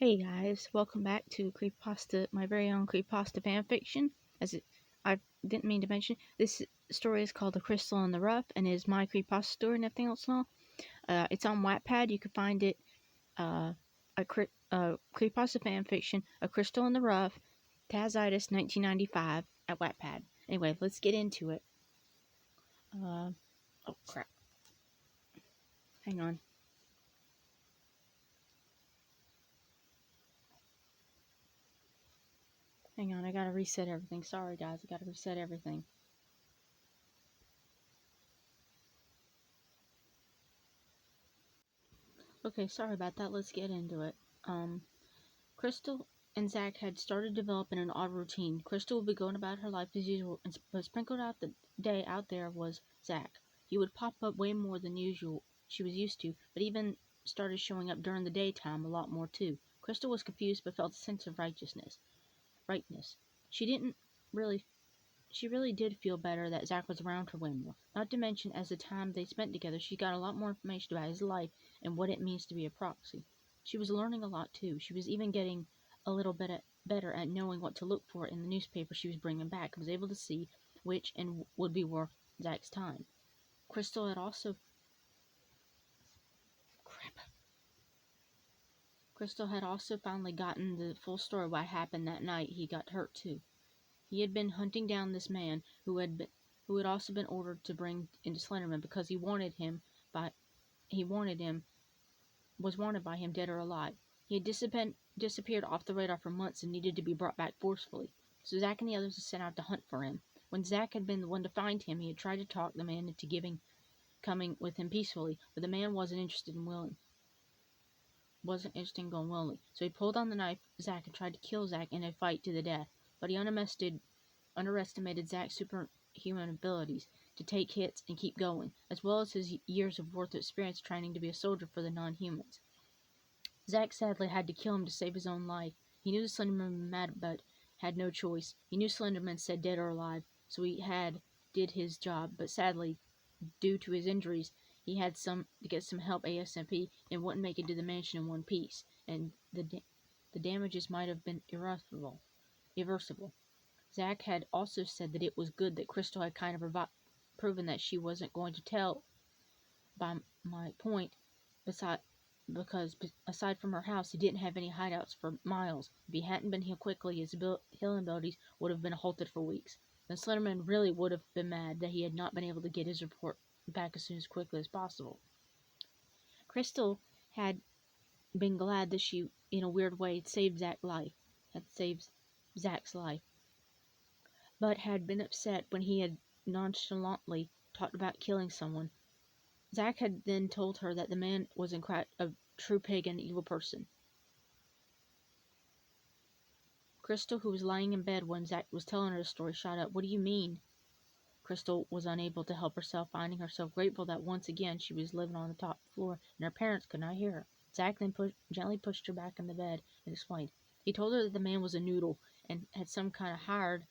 Hey guys, welcome back to Creepypasta, my very own Creepypasta FanFiction. I didn't mean to mention, this story is called The Crystal and the Ruff, and is my Creepypasta story and everything else and all. It's on Wattpad. You can find it, Creepypasta FanFiction, A Crystal and the Ruff, Tazz1995 at Wattpad. Anyway, let's get into it. Oh crap. Hang on. Hang on, I gotta reset everything. Sorry guys, I gotta reset everything. Okay, sorry about that. Let's get into it. Crystal and Zach had started developing an odd routine. Crystal would be going about her life as usual, but sprinkled out the day out there was Zach. He would pop up way more than usual she was used to, but even started showing up during the daytime a lot more too. Crystal was confused but felt a sense of rightness. She didn't really She really did feel better that Zach was around her way more. Not to mention, as the time they spent together, she got a lot more information about his life and what it means to be a proxy. She was learning a lot too. She was even getting a little bit better at knowing what to look for in the newspaper she was bringing back, and was able to see which and would be worth Zach's time. Crystal had also crap. Crystal had also finally gotten the full story of what happened that night he got hurt too. He had been hunting down this man who had also been ordered to bring into Slenderman because he wanted him was wanted by him dead or alive. He had disappeared off the radar for months and needed to be brought back forcefully. So Zack and the others had set out to hunt for him. When Zack had been the one to find him, he had tried to talk the man into coming with him peacefully, but the man wasn't interested in going willingly. So he pulled on the knife Zack and tried to kill Zack in a fight to the death. But he underestimated Zack's superhuman abilities to take hits and keep going, as well as his years of worth of experience training to be a soldier for the non-humans. Zack sadly had to kill him to save his own life. He knew the Slenderman was mad, but had no choice. He knew Slenderman said dead or alive, so did his job, but sadly, due to his injuries, he had to get some help ASAP and wouldn't make it to the mansion in one piece, and the damages might have been irreversible. Zack had also said that it was good that Crystal had kind of proven that she wasn't going to tell by my point, because aside from her house, he didn't have any hideouts for miles. If he hadn't been healed quickly, his healing abilities would have been halted for weeks. The Slenderman really would have been mad that he had not been able to get his report back as quickly as possible. Crystal had been glad that she, in a weird way, had saved Zack's life, but had been upset when he had nonchalantly talked about killing someone. Zack had then told her that the man was in fact a true pig and evil person. Crystal, who was lying in bed when Zack was telling her the story, shot up. "What do you mean?" Crystal was unable to help herself, finding herself grateful that once again she was living on the top floor and her parents could not hear her. Zack then gently pushed her back in the bed and explained. He told her that the man was a noodle and had some kind of hired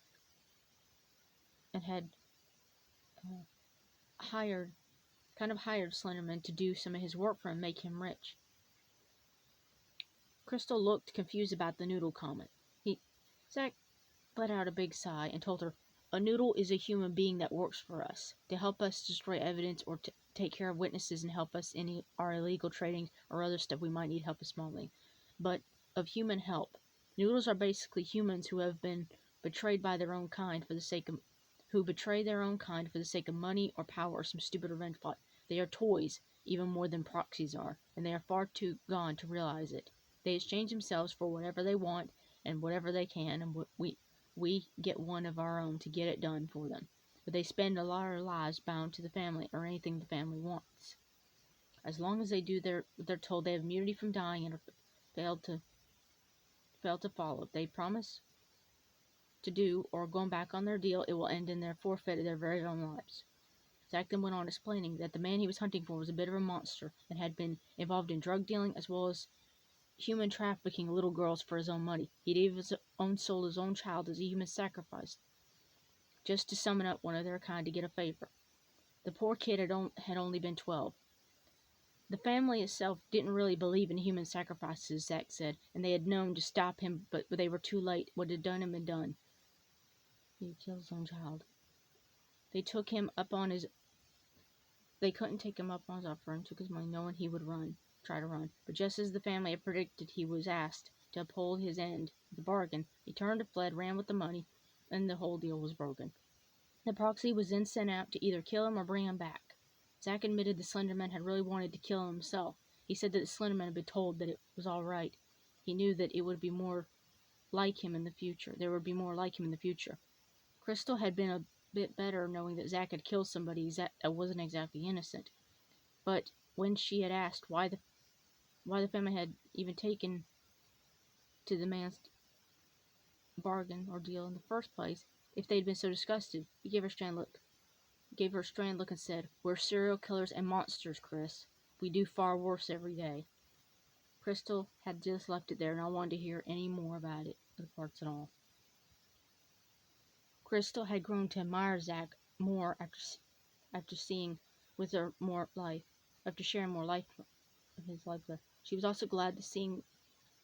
Slenderman to do some of his work for him and make him rich. Crystal looked confused about the noodle comment. Zack let out a big sigh and told her, "A noodle is a human being that works for us, to help us destroy evidence or to take care of witnesses and help us in our illegal trading or other stuff we might need help with smuggling. But of human help. Noodles are basically humans who have been betrayed by their own kind who betray their own kind for the sake of money or power or some stupid revenge plot. They are toys, even more than proxies are, and they are far too gone to realize it. They exchange themselves for whatever they want and whatever they can, and we get one of our own to get it done for them. But they spend a lot of their lives bound to the family or anything the family wants. As long as they do what they're told, they have immunity from dying and fail to follow. If they promise to do or going back on their deal, it will end in their forfeit of their very own lives." Zack then went on explaining that the man he was hunting for was a bit of a monster and had been involved in drug dealing as well as human trafficking little girls for his own money. He'd even sold his own child as a human sacrifice, just to summon up one of their kind to get a favor. The poor kid had only been 12. The family itself didn't really believe in human sacrifices, Zach said, and they had known to stop him, but they were too late. What had done him had done. He killed his own child. They took him up on his... They couldn't take him up on his offer and took his money, knowing he would try to run. But just as the family had predicted, he was asked to uphold his end of the bargain. He turned and fled, ran with the money, and the whole deal was broken. The proxy was then sent out to either kill him or bring him back. Zack admitted the Slenderman had really wanted to kill him himself. He said that the Slenderman had been told that it was all right. He knew that it would be more like him in the future. There would be more like him in the future. Crystal had been a bit better knowing that Zack had killed somebody that wasn't exactly innocent. But when she had asked why the family had even taken to the man's bargain or deal in the first place, if they'd been so disgusted, he gave her a strange look and said, "We're serial killers and monsters, Chris. We do far worse every day." Crystal had just left it there, and I wanted to hear any more about it, the parts and all. Crystal had grown to admire Zack more after seeing with her more life, after sharing more life of his life with her. She was also glad to seeing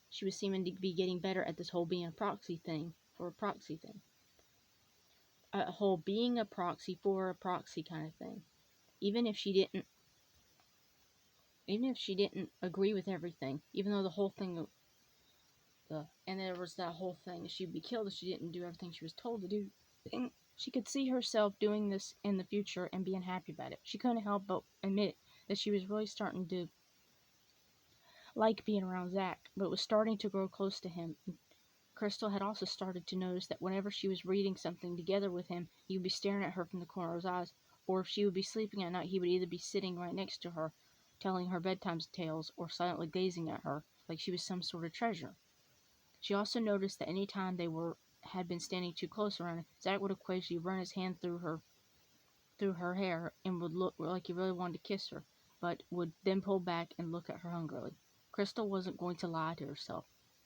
she was seeming to be getting better at this whole being a proxy thing for a proxy thing. A whole being a proxy for a proxy kind of thing. Even if she didn't agree with everything, even though the whole thing and there was that whole thing, she'd be killed if she didn't do everything she was told to do. And she could see herself doing this in the future and being happy about it. She couldn't help but admit that she was really starting to like being around Zack, but was starting to grow close to him. Crystal had also started to notice that whenever she was reading something together with him, he would be staring at her from the corner of his eyes, or if she would be sleeping at night, he would either be sitting right next to her, telling her bedtime tales, or silently gazing at her, like she was some sort of treasure. She also noticed that any time they had been standing too close around her, Zack would occasionally run his hand through her hair and would look like he really wanted to kiss her, but would then pull back and look at her hungrily. Crystal wasn't going to lie to herself.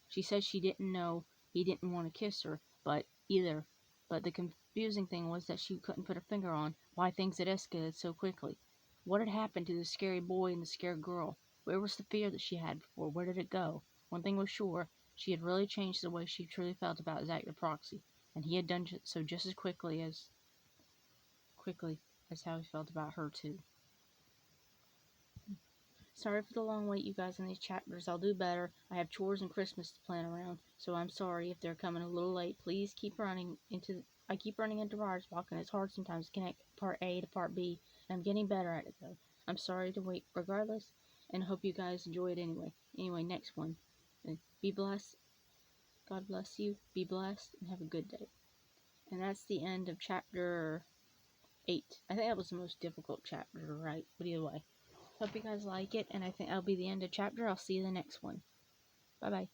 She said she didn't know he didn't want to kiss her, but the confusing thing was that she couldn't put her finger on why things had escalated so quickly. What had happened to the scary boy and the scared girl? Where was the fear that she had before? Where did it go? One thing was sure, she had really changed the way she truly felt about Zack the Proxy, and he had done so just as quickly as how he felt about her too. Sorry for the long wait, you guys, on these chapters. I'll do better. I have chores and Christmas to plan around, so I'm sorry if they're coming a little late. Please keep running into... I keep running into writer's block, and it's hard sometimes to connect part A to part B, and I'm getting better at it, though. I'm sorry to wait regardless, and hope you guys enjoy it anyway. Anyway, next one. Be blessed. God bless you. Be blessed, and have a good day. And that's the end of chapter 8. I think that was the most difficult chapter to write, but either way. Hope you guys like it, and I think that'll be the end of chapter. I'll see you in the next one. Bye-bye.